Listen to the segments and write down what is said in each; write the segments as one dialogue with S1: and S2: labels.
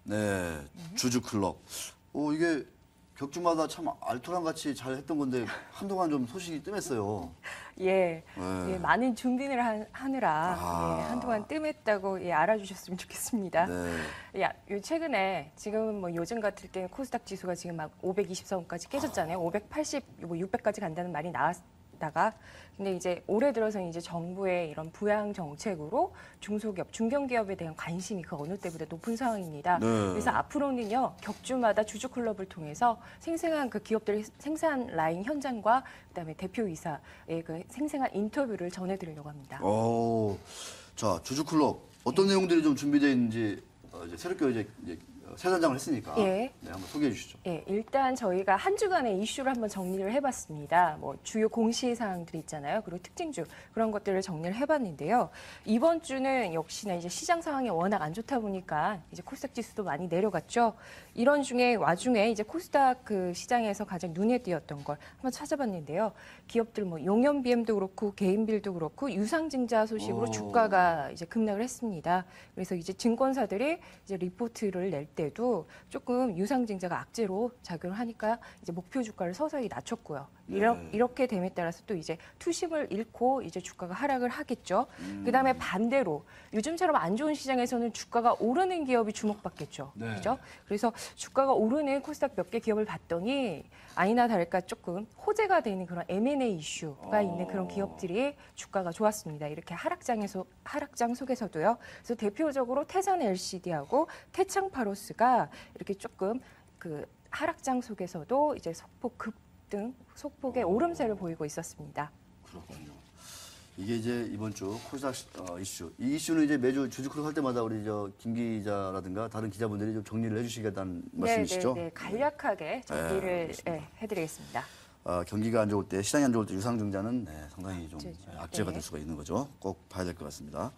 S1: 네, 주주클럽. 이게 격주마다 참 알토란 같이 잘 했던 건데 한동안 좀 소식이 뜸했어요.
S2: 예,
S1: 네.
S2: 예, 많은 준비를 하느라
S1: 아.
S2: 예, 한동안 뜸했다고 예, 알아주셨으면 좋겠습니다.
S1: 네.
S2: 야, 최근에 지금 뭐 요즘 같을 때 코스닥 지수가 지금 막 520선까지 깨졌잖아요. 580, 뭐 600까지 간다는 말이 나왔다가 근데 이제 올해 들어서 이제 정부의 이런 부양 정책으로 중소기업, 중견기업에 대한 관심이 그 어느 때보다 높은 상황입니다.
S1: 네.
S2: 그래서 앞으로는요 격주마다 주주클럽을 통해서 생생한 그 기업들의 생산 라인 현장과 그다음에 대표이사의 그 생생한 인터뷰를 전해드리려고 합니다.
S1: 자, 주주클럽 어떤 내용들이 좀 준비되어 있는지 이제 새롭게 이제 새 단장을 했으니까
S2: 예.
S1: 네, 한번 소개해 주시죠.
S2: 예, 일단 저희가 한 주간의 이슈를 한번 정리를 해봤습니다. 뭐 주요 공시사항들이 있잖아요. 그리고 특징주 그런 것들을 정리를 해봤는데요. 이번 주는 역시나 이제 시장 상황이 워낙 안 좋다 보니까 이제 코스닥 지수도 많이 내려갔죠. 이런 와중에 이제 코스닥 그 시장에서 가장 눈에 띄었던 걸 한번 찾아봤는데요. 기업들 뭐 용연 BM도 그렇고 개인빌도 그렇고 유상증자 소식으로 주가가 이제 급락을 했습니다. 그래서 이제 증권사들이 이제 리포트를 낼 때도 조금 유상증자가 악재로 작용을 하니까 이제 목표 주가를 서서히 낮췄고요. 이렇게 됨에 따라서 또 이제 투심을 잃고 이제 주가가 하락을 하겠죠. 그다음에 반대로 요즘처럼 안 좋은 시장에서는 주가가 오르는 기업이 주목받겠죠.
S1: 네.
S2: 그죠? 그래서 주가가 오르는 코스닥 몇 개 기업을 봤더니 아니나 다를까 조금 호재가 되는 그런 M&A 이슈가 있는 그런 기업들이 주가가 좋았습니다. 이렇게 하락장 속에서도요. 그래서 대표적으로 태산 LCD하고 태창 파로스가 이렇게 조금 그 하락장 속에서도 이제 속폭의 오름세를 보이고 있었습니다.
S1: 그렇군요. 이게 이제 이번 주 코스닥 이슈. 이 이슈는 이제 매주 주주클럽 할 때마다 우리 김 기자라든가 다른 기자분들이 좀 정리를 해주시겠다는 말씀이시죠?
S2: 네, 간략하게 정리를 해드리겠습니다.
S1: 경기가 안 좋을 때, 시장이 안 좋을 때 유상증자는 상당히 좀 악재가
S2: 네.
S1: 될 수가 있는 거죠. 꼭 봐야 될 것 같습니다.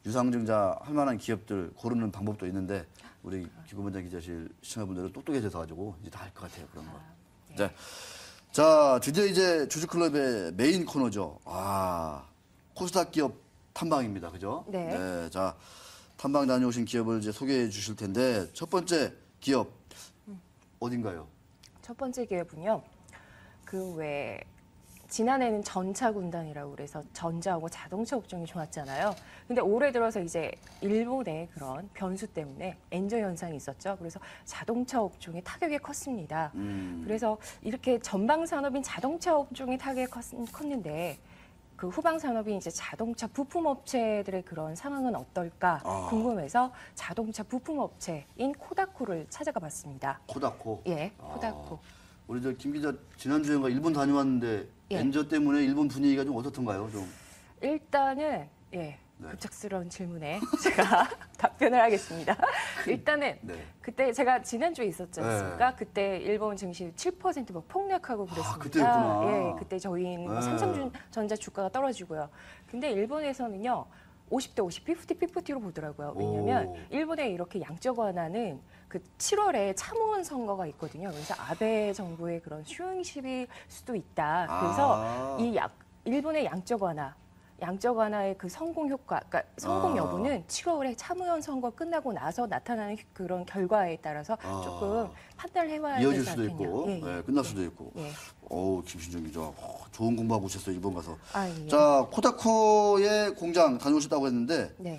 S1: 유상증자 할 만한 기업들 고르는 방법도 있는데 우리 기고문장 기자실 시청자분들은 똑똑해져서 가지고 이제 다 할 것 같아요. 그런 거.
S2: 네.
S1: 자, 드디어 이제 주주클럽의 메인 코너죠. 코스닥 기업 탐방입니다. 그죠?
S2: 네.
S1: 자, 탐방 다녀오신 기업을 이제 소개해 주실 텐데 첫 번째 기업 어딘가요?
S2: 첫 번째 기업은요. 지난해는 전차 군단이라고 그래서 전자하고 자동차 업종이 좋았잖아요. 근데 올해 들어서 이제 일본의 그런 변수 때문에 엔저 현상이 있었죠. 그래서 자동차 업종이 타격이 컸습니다. 그래서 이렇게 전방 산업인 자동차 업종이 타격이 컸는데 그 후방 산업인 이제 자동차 부품 업체들의 그런 상황은 어떨까 궁금해서 자동차 부품 업체인 코다코를 찾아가 봤습니다.
S1: 코다코.
S2: 예, 코다코.
S1: 우리 김 기자 지난주에인가 일본 다녀왔는데
S2: 예.
S1: 엔저 때문에 일본 분위기가 좀 어떻던가요? 좀.
S2: 일단은 급작스러운 질문에 제가 답변을 하겠습니다. 일단은 그때 제가 지난주에 있었지 않습니까? 그때 일본 증시 7% 막 폭락하고 그랬습니다.
S1: 그때였구나.
S2: 예, 그때 저희는 삼성전자 주가가 떨어지고요. 근데 일본에서는요. 50대 50, 50-50로 보더라고요. 왜냐하면 일본에 이렇게 양적 완화는 그 7월에 참의원 선거가 있거든요. 그래서 아베 정부의 그런 슈잉십일 수도 있다. 그래서 일본의 양적 완화의 그 성공 효과, 그러니까 성공 여부는 7월에 참의원 선거 끝나고 나서 나타나는 그런 결과에 따라서 조금 판단을 해봐야 되지
S1: 이어질 수도
S2: 않겠냐.
S1: 있고, 끝날 수도 있고.
S2: 예.
S1: 김신정 기자, 좋은 공부하고 오셨어요, 일본 가서.
S2: 예.
S1: 자, 코다코의 공장 다녀오셨다고 했는데,
S2: 네.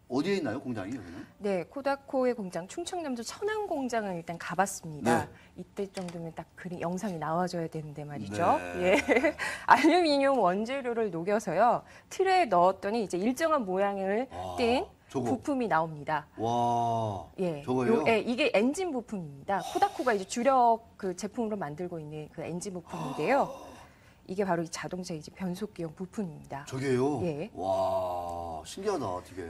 S1: 어디에 있나요, 공장이 여기는?
S2: 네, 코다코의 공장, 충청남도 천안 공장을 일단 가봤습니다.
S1: 네.
S2: 이때 정도면 딱 영상이 나와줘야 되는데 말이죠.
S1: 네.
S2: 예. 알루미늄 원재료를 녹여서요, 틀에 넣었더니 이제 일정한 모양을 띈
S1: 저거.
S2: 부품이 나옵니다.
S1: 와,
S2: 예.
S1: 저거예요?
S2: 이게 엔진 부품입니다. 코다코가 이제 주력 그 제품으로 만들고 있는 그 엔진 부품인데요. 이게 바로 이 자동차 이제 변속기용 부품입니다.
S1: 저게요?
S2: 예.
S1: 와, 신기하다, 되게.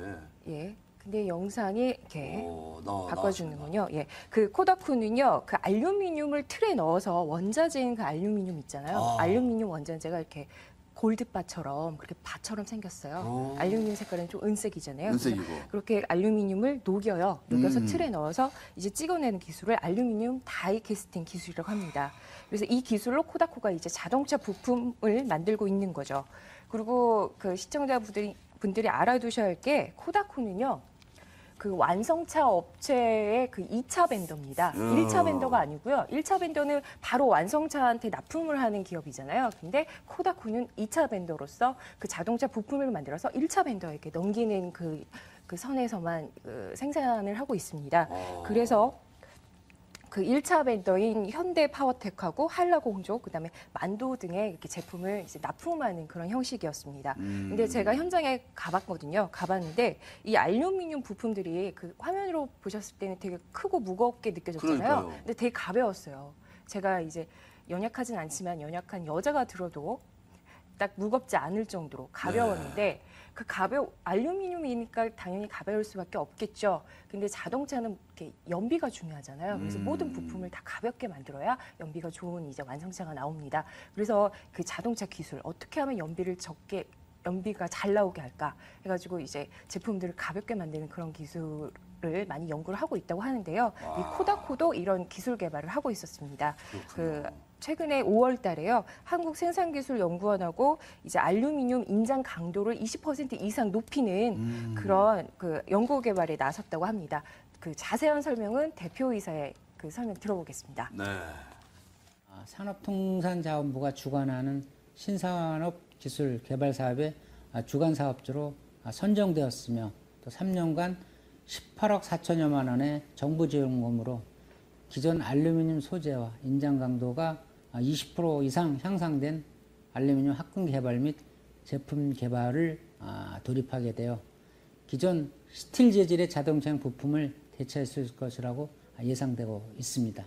S2: 예. 근데 영상이 이렇게 바꿔주는군요.
S1: 나왔습니다.
S2: 예. 그 코다코는요, 그 알루미늄을 틀에 넣어서 원자재인 그 알루미늄 있잖아요. 알루미늄 원자재가 이렇게 골드바처럼 그렇게 바처럼 생겼어요. 알루미늄 색깔은 좀 은색이잖아요.
S1: 은색이고.
S2: 그렇게 알루미늄을 녹여요. 녹여서 틀에 넣어서 이제 찍어내는 기술을 알루미늄 다이 캐스팅 기술이라고 합니다. 그래서 이 기술로 코다코가 이제 자동차 부품을 만들고 있는 거죠. 그리고 그 시청자분들이 알아두셔야 할 게 코다코는요. 그 완성차 업체의 그 2차 벤더입니다. 1차 벤더가 아니고요. 1차 벤더는 바로 완성차한테 납품을 하는 기업이잖아요. 근데 코다쿠는 2차 벤더로서 그 자동차 부품을 만들어서 1차 벤더에게 넘기는 그 선에서만 생산을 하고 있습니다. 그래서 그 1차 벤더인 현대파워텍하고 한라공조, 그다음에 만도 등의 이렇게 제품을 이제 납품하는 그런 형식이었습니다. 근데 제가 현장에 가봤는데 이 알루미늄 부품들이 그 화면으로 보셨을 때는 되게 크고 무겁게 느껴졌잖아요.
S1: 그러니까요.
S2: 근데 되게 가벼웠어요. 제가 이제 연약하진 않지만 연약한 여자가 들어도 딱 무겁지 않을 정도로 가벼웠는데 그 알루미늄이니까 당연히 가벼울 수밖에 없겠죠. 근데 자동차는 이렇게 연비가 중요하잖아요. 그래서 모든 부품을 다 가볍게 만들어야 연비가 좋은 이제 완성차가 나옵니다. 그래서 그 자동차 기술 어떻게 하면 연비가 잘 나오게 할까 해가지고 이제 제품들을 가볍게 만드는 그런 기술을 많이 연구를 하고 있다고 하는데요. 이 코다쿠도 이런 기술 개발을 하고 있었습니다. 최근에 5월 달에요. 한국생산기술연구원하고 이제 알루미늄 인장 강도를 20% 이상 높이는 그런 그 연구 개발에 나섰다고 합니다. 그 자세한 설명은 대표이사의 그 설명 들어보겠습니다.
S1: 네.
S3: 산업통상자원부가 주관하는 신산업 기술 개발 사업의 주관 사업주로 선정되었으며 또 3년간 18억 4천여만 원의 정부 지원금으로 기존 알루미늄 소재와 인장 강도가 20% 이상 향상된 알루미늄 합금 개발 및 제품 개발을 돌입하게 되어 기존 스틸 재질의 자동차용 부품을 대체할 수 있을 것이라고 예상되고 있습니다.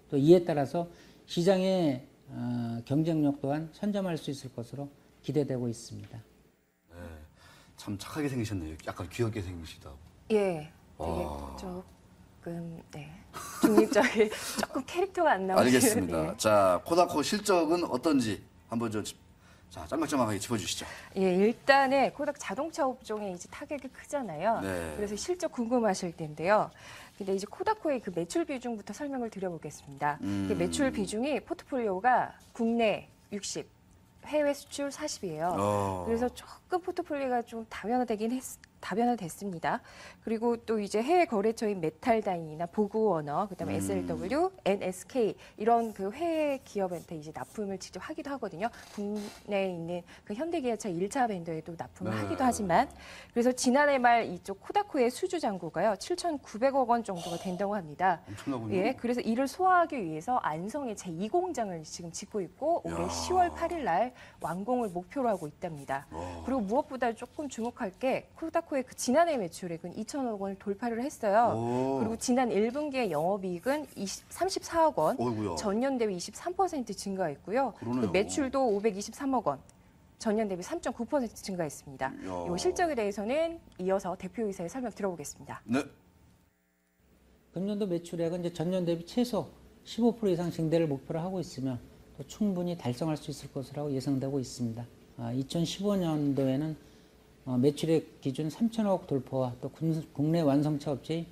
S3: 또 이에 따라서 시장의 경쟁력 또한 선점할 수 있을 것으로 기대되고 있습니다.
S1: 네. 참 착하게 생기셨네요. 약간 귀엽게 생기시다고.
S2: 예, 되게 조금 중립적인 조금 캐릭터가 안 나오는.
S1: 알겠습니다.
S2: 예.
S1: 자, 코다쿠 실적은 어떤지 한번 짤막짤막하게 짚어주시죠.
S2: 예, 일단은 코닥 자동차 업종에 이제 타격이 크잖아요.
S1: 네.
S2: 그래서 실적 궁금하실 텐데요. 근데 이제 코다쿠의 그 매출 비중부터 설명을 드려보겠습니다. 그 매출 비중이 포트폴리오가 국내 60, 해외 수출 40이에요. 그래서 조금 포트폴리오가 좀 다변화됐습니다. 그리고 또 이제 해외 거래처인 메탈다인이나 보그워너, 그다음에 SLW, NSK 이런 그 해외 기업한테 이제 납품을 직접 하기도 하거든요. 국내에 있는 그 현대기아차 1차 벤더에도 납품을 하기도 하지만 그래서 지난해 말 이쪽 코다쿠의 수주 잔고가요 7,900억 원 정도가 된다고 합니다.
S1: 엄청나군요.
S2: 예, 그래서 이를 소화하기 위해서 안성에 제2공장을 지금 짓고 있고 올해 10월 8일 날 완공을 목표로 하고 있답니다. 그리고 무엇보다 조금 주목할 게 코다쿠의 그 지난해 매출액은 2천억 원을 돌파를 했어요. 그리고 지난 1분기의 영업이익은 34억 원,
S1: 어이구야.
S2: 전년 대비 23% 증가했고요.
S1: 그러네요.
S2: 그 매출도 523억 원. 전년 대비 3.9% 증가했습니다. 이 실적에 대해서는 이어서 대표이사의 설명 들어보겠습니다.
S1: 네.
S3: 금년도 매출액은 이제 전년 대비 최소 15% 이상 증대를 목표로 하고 있으며 또 충분히 달성할 수 있을 것이라고 예상되고 있습니다. 2015년도에는 매출액 기준 3천억 돌파와 또 국내 완성차 업체의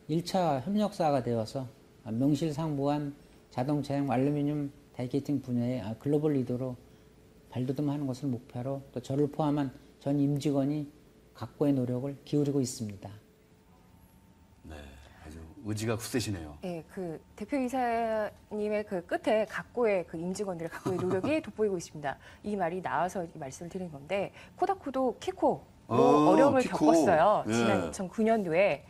S3: 1차 협력사가 되어서 명실상부한 자동차용 알루미늄 다이캐스팅 분야의 글로벌 리더로 발돋움하는 것을 목표로 또 저를 포함한 전 임직원이 각고의 노력을 기울이고 있습니다.
S1: 네. 아주 의지가 굳세시네요.
S2: 네, 그 대표이사님의 그 끝에 각고의 그 임직원들의 각고의 노력이 돋보이고 있습니다. 이 말이 나와서 이 말씀을 드린 건데 코다쿠도 키코로 어려움을
S1: 키코.
S2: 겪었어요.
S1: 예.
S2: 지난 2009년도에.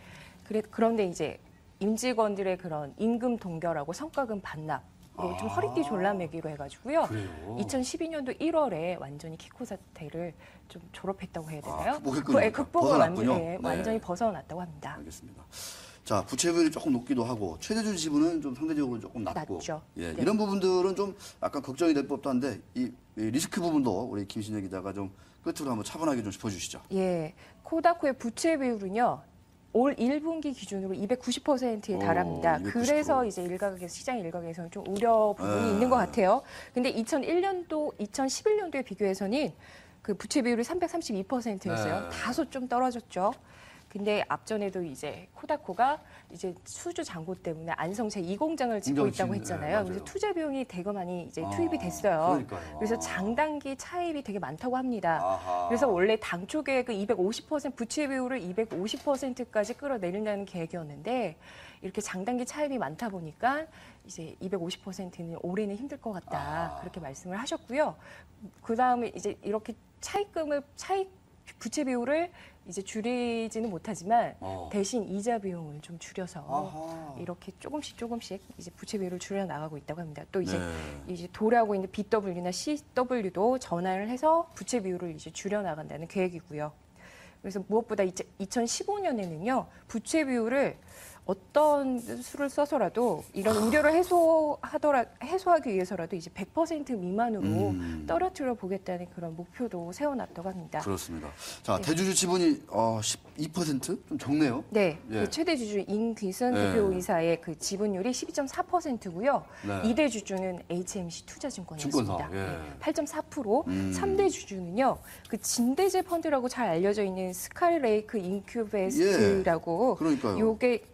S2: 그런데 이제 임직원들의 그런 임금 동결하고 성과금 반납 그리고 좀 허리띠 졸라매기로 해가지고요.
S1: 그래요?
S2: 2012년도 1월에 완전히 키코 사태를 좀 졸업했다고 해야 되나요?
S1: 극복했군요.
S2: 극복을
S1: 벗어났군요.
S2: 완전히
S1: 네.
S2: 벗어났다고 합니다.
S1: 알겠습니다. 자, 부채 비율이 조금 높기도 하고 최대주 지분은 좀 상대적으로 조금 낮고
S2: 낮죠.
S1: 예,
S2: 네.
S1: 이런 부분들은 좀 약간 걱정이 될 법도 한데 이 리스크 부분도 우리 김신혜 기자가 좀 끝으로 한번 차분하게 좀 짚어주시죠.
S2: 예, 코다쿠의 부채 비율은요. 올 1분기 기준으로 290%에 달합니다.
S1: 290%.
S2: 그래서 이제 시장 일각에서는 좀 우려 부분이 있는 것 같아요. 근데 2011년도에 비교해서는 그 부채 비율이 332%였어요.
S1: 네.
S2: 다소 좀 떨어졌죠. 근데 앞전에도 이제 코다코가 이제 수주 잔고 때문에 안성 제2공장을 짓고
S1: 공장
S2: 있다고
S1: 짓는,
S2: 했잖아요.
S1: 네, 맞아요.
S2: 그래서 투자 비용이 되게 많이 이제 투입이 됐어요.
S1: 그러니까요.
S2: 그래서 장단기 차입이 되게 많다고 합니다.
S1: 아하.
S2: 그래서 원래 당초 계획 250% 부채 비율을 250%까지 끌어내린다는 계획이었는데 이렇게 장단기 차입이 많다 보니까 이제 250%는 올해는 힘들 것 같다. 그렇게 말씀을 하셨고요. 그 다음에 이제 이렇게 차입 부채 비율을 이제 줄이지는 못하지만 대신 이자 비용을 좀 줄여서
S1: 아하.
S2: 이렇게 조금씩 이제 부채 비율을 줄여 나가고 있다고 합니다. 또 이제
S1: 네.
S2: 이제 도래하고 있는 BW나 CW도 전환을 해서 부채 비율을 이제 줄여 나간다는 계획이고요. 그래서 무엇보다 2015년에는요 부채 비율을 어떤 수를 써서라도 이런 우려를 해소하기 위해서라도 이제 100% 미만으로 떨어뜨려 보겠다는 그런 목표도 세워놨다고 합니다.
S1: 그렇습니다. 자,
S2: 네.
S1: 대주주 지분이 12%? 좀 적네요.
S2: 네,
S1: 예.
S2: 그 최대 주주 인귀순
S1: 예.
S2: 대표이사의 그 지분율이 12.4%고요.
S1: 네.
S2: 2대 주주는 HMC 투자증권이었습니다.
S1: 증권사, 예.
S2: 8.4%. 3대 주주는요. 그 진대재 펀드라고 잘 알려져 있는 스카이레이크 인큐베스트라고
S1: 그러니까요.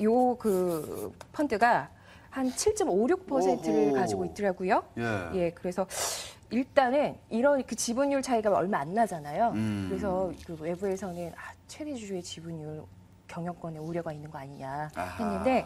S2: 요 그 펀드가 한 7.56%를
S1: 오호.
S2: 가지고 있더라고요.
S1: 예.
S2: 예, 그래서 일단은 이런 그 지분율 차이가 얼마 안 나잖아요. 그래서 그 외부에서는 최대 주주의 지분율 경영권에 우려가 있는 거 아니냐 했는데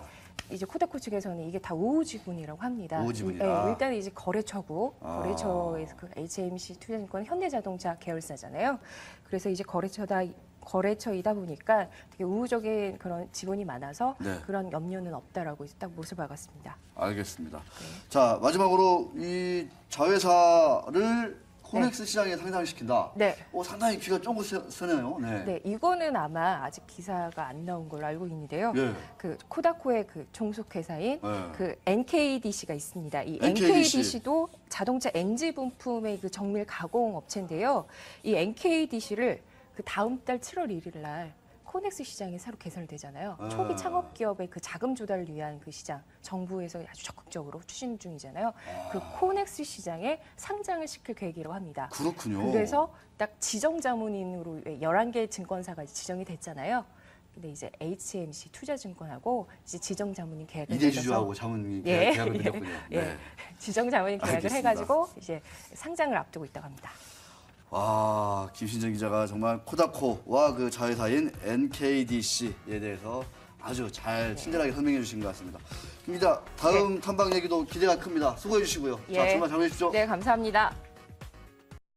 S2: 이제 코다코 측에서는 이게 다 우호 지분이라고 합니다.
S1: 우호 지분이다.
S2: 예, 일단 이제 거래처고 거래처에서 그 HMC 투자증권 현대자동차 계열사잖아요. 그래서 이제 거래처이다 보니까 되게 우호적인 그런 지분이 많아서
S1: 네.
S2: 그런 염려는 없다라고 이제 딱 못을 박았습니다.
S1: 알겠습니다.
S2: 네.
S1: 자, 마지막으로 이 자회사를 코넥스 시장에 상장시킨다.
S2: 네.
S1: 상당히 귀가 쫑긋 서네요. 네.
S2: 네, 이거는 아마 아직 기사가 안 나온 걸로 알고 있는데요.
S1: 예.
S2: 그 코다코의 그 종속 회사인
S1: 네.
S2: 그 NKDC가 있습니다. 이
S1: NKDC.
S2: NKDC도 자동차 엔진 부품의 그 정밀 가공 업체인데요. 이 NKDC를 그 다음 달 7월 1일 날 코넥스 시장이 새로 개설되잖아요. 초기 창업 기업의 그 자금 조달을 위한 그 시장, 정부에서 아주 적극적으로 추진 중이잖아요. 그 코넥스 시장에 상장을 시킬 계획이라고 합니다.
S1: 그렇군요.
S2: 그래서 딱 지정 자문인으로 11개 증권사가 지정이 됐잖아요. 근데 이제 HMC 투자증권하고 이제 지정 자문인 계약을
S1: 이대 주주하고 자문이
S2: 예,
S1: 계약을 맺었군요.
S2: 예,
S1: 네.
S2: 지정 자문인 계약을
S1: 알겠습니다.
S2: 해가지고 이제 상장을 앞두고 있다고 합니다.
S1: 와, 김신정 기자가 정말 코다코와 그 자회사인 NKDC에 대해서 아주 잘 친절하게 설명해 주신 것 같습니다. 김 기자, 다음 탐방 얘기도 기대가 큽니다. 수고해 주시고요. 자,
S2: 예.
S1: 정말 잘 보십시오.
S2: 네, 감사합니다.